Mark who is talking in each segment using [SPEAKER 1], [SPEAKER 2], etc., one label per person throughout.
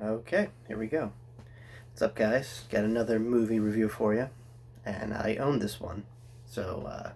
[SPEAKER 1] Okay, here we go. What's up, guys? Got another movie review for you, and I own this one, so I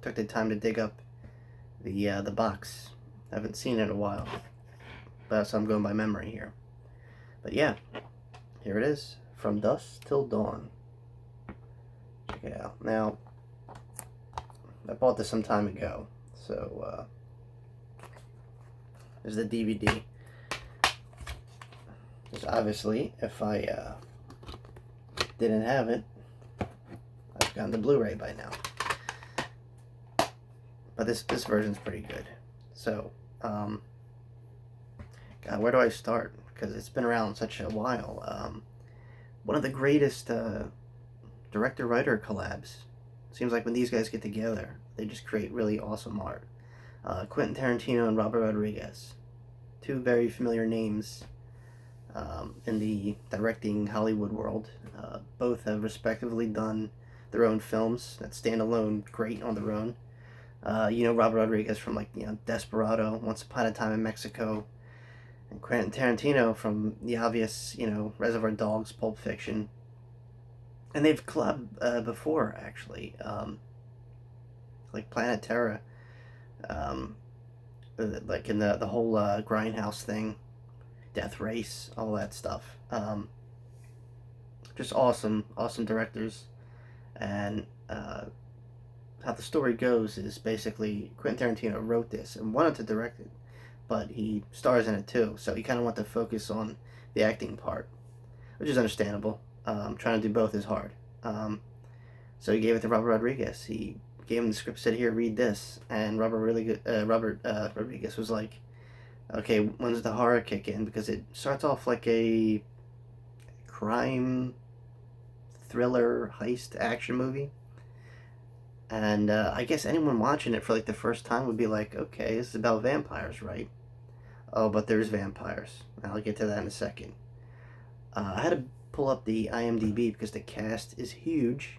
[SPEAKER 1] took the time to dig up the box. I haven't seen it in a while, but so I'm going by memory here. But yeah, here it is, From Dusk Till Dawn. Check it out. Now, I bought this some time ago, so there's the DVD. Because obviously, if I didn't have it, I've gotten the Blu-ray by now. But this version's pretty good. So, God, where do I start? Because it's been around such a while. One of the greatest director-writer collabs. Seems like when these guys get together, they just create really awesome art. Quentin Tarantino and Robert Rodriguez, two very familiar names in the directing Hollywood world. Both have respectively done their own films that stand alone great on their own. Robert Rodriguez from Desperado, Once Upon a Time in Mexico, and Quentin Tarantino from the obvious, Reservoir Dogs, Pulp Fiction. And they've collabed before, actually, like Planet Terror, like in the whole Grindhouse thing, Death Race, all that stuff. Just awesome directors, and how the story goes is basically Quentin Tarantino wrote this and wanted to direct it, but he stars in it too, so he kind of wanted to focus on the acting part, which is understandable. Trying to do both is hard. So he gave it to Robert Rodriguez. He gave him the script, said, "Here, read this," and Robert Rodriguez was like, "Okay, when's the horror kick in?" Because it starts off like a crime thriller heist action movie. And I guess anyone watching it for like the first time would be like, okay, this is about vampires, right? Oh, but there's vampires. I'll get to that in a second. I had to pull up the IMDb because the cast is huge.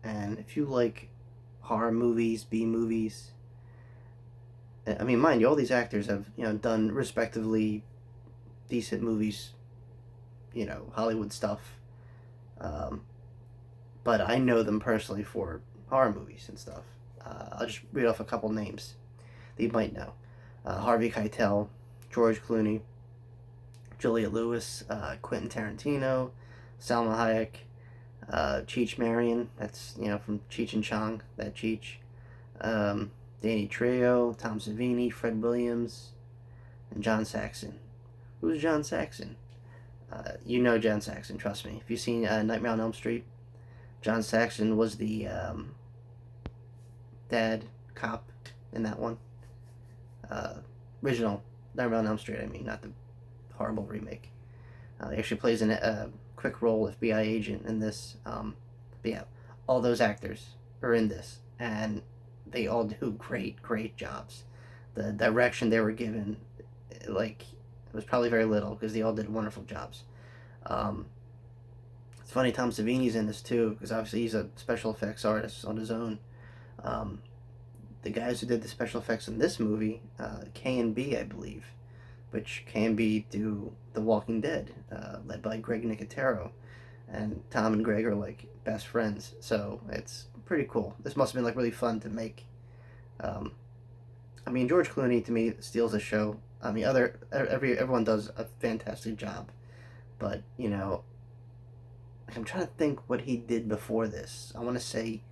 [SPEAKER 1] And if you like horror movies, B movies, I mean, mind you, all these actors have, done respectively decent movies, Hollywood stuff. Um, but I know them personally for horror movies and stuff. I'll just read off a couple names that you might know. Harvey Keitel, George Clooney, Julia Lewis, Quentin Tarantino, Salma Hayek, Cheech Marion, that's, from Cheech and Chong, that Cheech, Danny Trejo, Tom Savini, Fred Williams, and John Saxon. Who's John Saxon? You know John Saxon, trust me. If you've seen Nightmare on Elm Street, John Saxon was the dad cop in that one. Original Nightmare on Elm Street, I mean, not the horrible remake. He actually plays a quick role FBI agent in this. But yeah, all those actors are in this, and they all do great jobs. The direction they were given, like, it was probably very little because they all did wonderful jobs. Um, it's funny, Tom Savini's in this too because obviously he's a special effects artist on his own. Um, the guys who did the special effects in this movie, K&B, I believe, which K&B do The Walking Dead, led by Greg Nicotero, and Tom and Greg are like best friends, so it's pretty cool. This must have been like really fun to make. Um, I mean, George Clooney to me steals the show. I mean, everyone does a fantastic job, but I'm trying to think what he did before this. I want to say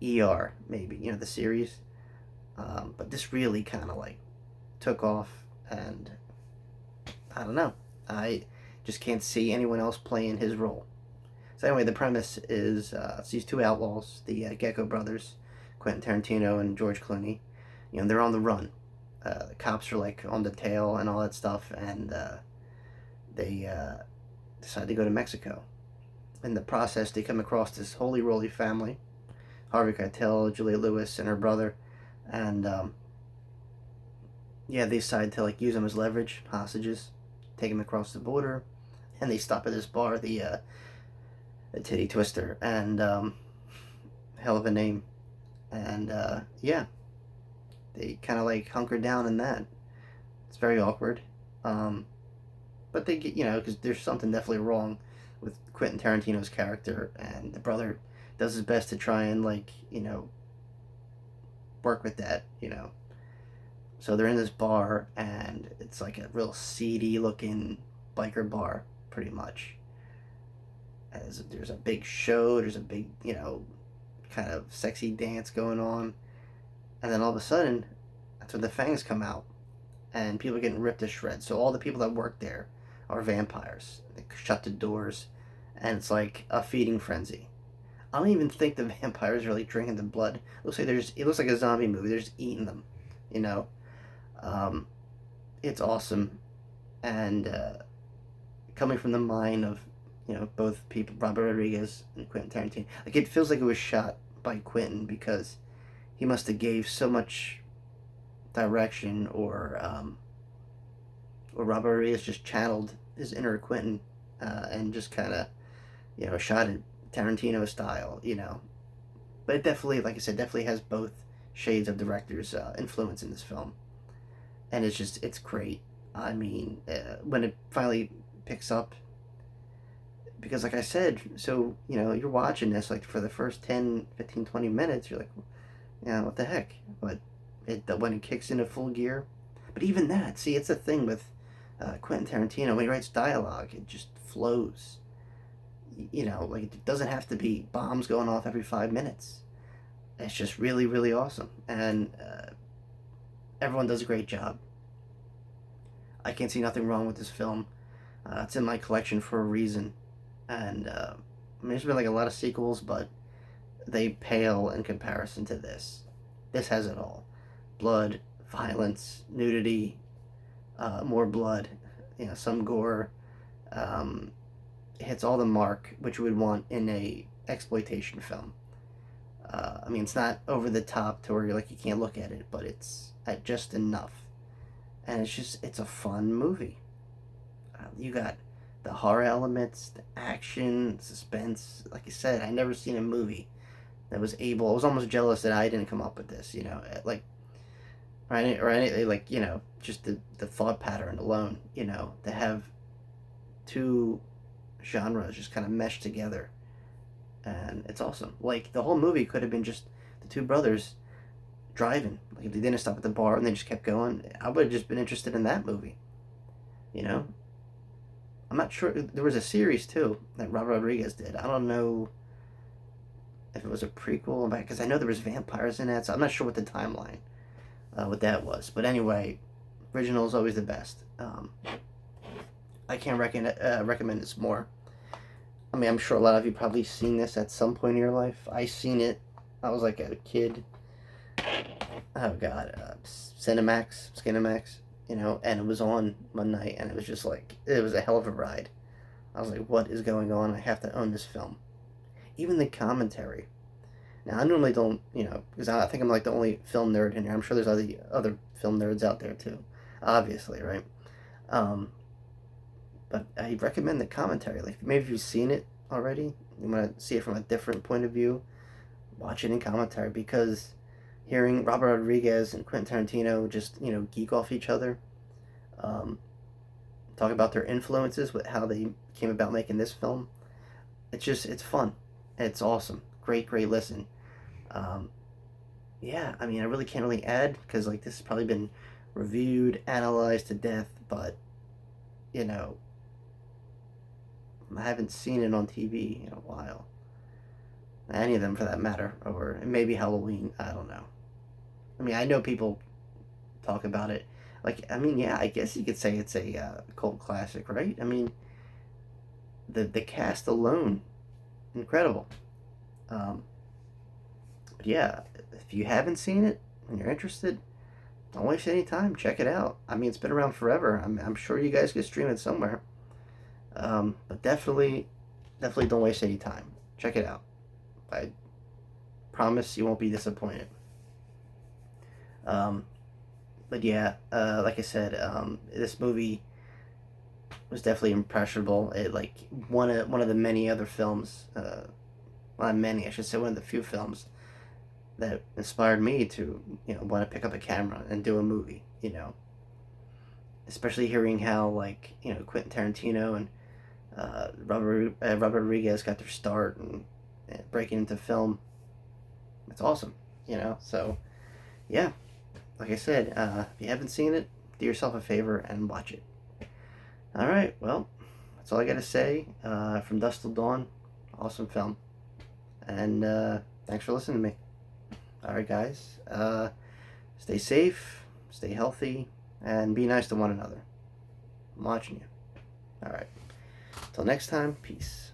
[SPEAKER 1] ER, maybe, the series. But this really kind of like took off, and I don't know. I just can't see anyone else playing his role. So anyway, the premise is it's these two outlaws, the Gecko brothers, Quentin Tarantino and George Clooney. They're on the run. The cops are like on the tail and all that stuff, and they decide to go to Mexico. In the process, they come across this holy roly family: Harvey Keitel, Julia Lewis, and her brother, and yeah, they decide to like use them as leverage, hostages, take them across the border, and they stop at this bar, the Titty Twister, and hell of a name, and yeah, they kind of like hunker down in that. It's very awkward, but but they get, because there's something definitely wrong with Quentin Tarantino's character, and the brother does his best to try and work with that. So they're in this bar, and it's like a real seedy looking biker bar, pretty much. As there's a big show, there's a big, kind of sexy dance going on, and then all of a sudden, that's when the fangs come out, and people are getting ripped to shreds. So all the people that work there are vampires. They shut the doors, and it's like a feeding frenzy. I don't even think the vampires are really drinking the blood. It looks like a zombie movie. They're just eating them, you know. Um, it's awesome, and coming from the mind of both people, Robert Rodriguez and Quentin Tarantino. Like, it feels like it was shot by Quentin because he must have gave so much direction, or Robert Rodriguez just channeled his inner Quentin, and just kind of shot it Tarantino style. But it definitely, like I said, definitely has both shades of director's influence in this film, and it's great. I mean, when it finally picks up, because like I said, so you're watching this like for the first 10, 15, 20 minutes, you're like, yeah, what the heck? But when it kicks into full gear, but even that, see, it's a thing with Quentin Tarantino. When he writes dialogue, it just flows. Like, it doesn't have to be bombs going off every 5 minutes. It's just really, really awesome, and everyone does a great job. I can't see nothing wrong with this film. It's in my collection for a reason, and I mean, there's been like a lot of sequels, but they pale in comparison to this. This has it all: blood, violence, nudity, more blood, some gore. It hits all the mark which you would want in a exploitation film. I mean, it's not over the top to where you can't look at it, but it's at just enough, and it's a fun movie. You got the horror elements, the action, suspense. Like I said, I never seen a movie that was able. I was almost jealous that I didn't come up with this. Like, or any, like, just the thought pattern alone. To have two genres just kind of meshed together, and it's awesome. Like, the whole movie could have been just the two brothers driving. Like, if they didn't stop at the bar and they just kept going, I would have just been interested in that movie. I'm not sure. There was a series too that Robert Rodriguez did. I don't know if it was a prequel, because I know there was vampires in that, so I'm not sure what the timeline what that was. But anyway, original is always the best. I can't recommend this more. I mean, I'm sure a lot of you probably seen this at some point in your life. I seen it. I was like a kid. Oh God, Skinemax, and it was on one night, and it was just like, it was a hell of a ride. I was like, what is going on? I have to own this film. Even the commentary. Now, I normally don't, because I think I'm like the only film nerd in here. I'm sure there's other film nerds out there too, obviously, right? But I recommend the commentary. Like, maybe if you've seen it already, you want to see it from a different point of view, watch it in commentary, because hearing Robert Rodriguez and Quentin Tarantino just, geek off each other, talk about their influences, with how they came about making this film, it's fun. It's awesome. Great, great listen. Um, yeah, I mean, I really can't really add, because, like, this has probably been reviewed, analyzed to death, but, I haven't seen it on TV in a while. Any of them, for that matter, or maybe Halloween. I don't know. I mean, I know people talk about it. Like, I mean, yeah, I guess you could say it's a cult classic, right? I mean, the cast alone, incredible. Um, but yeah, if you haven't seen it and you're interested, don't waste any time. Check it out. I mean, it's been around forever. I'm sure you guys could stream it somewhere. But definitely don't waste any time. Check it out. I promise you won't be disappointed. Um, but yeah, like I said, this movie was definitely impressionable. It, like, one of the many other films, well, not many, I should say, one of the few films that inspired me to want to pick up a camera and do a movie. especially hearing how, like, Quentin Tarantino and Robert Rodriguez got their start and breaking into film. It's awesome, So, yeah, like I said, if you haven't seen it, do yourself a favor and watch it. All right, well, that's all I got to say. From Dusk Till Dawn, awesome film. And thanks for listening to me. All right, guys. Stay safe, stay healthy, and be nice to one another. I'm watching you. All right. Till next time, peace.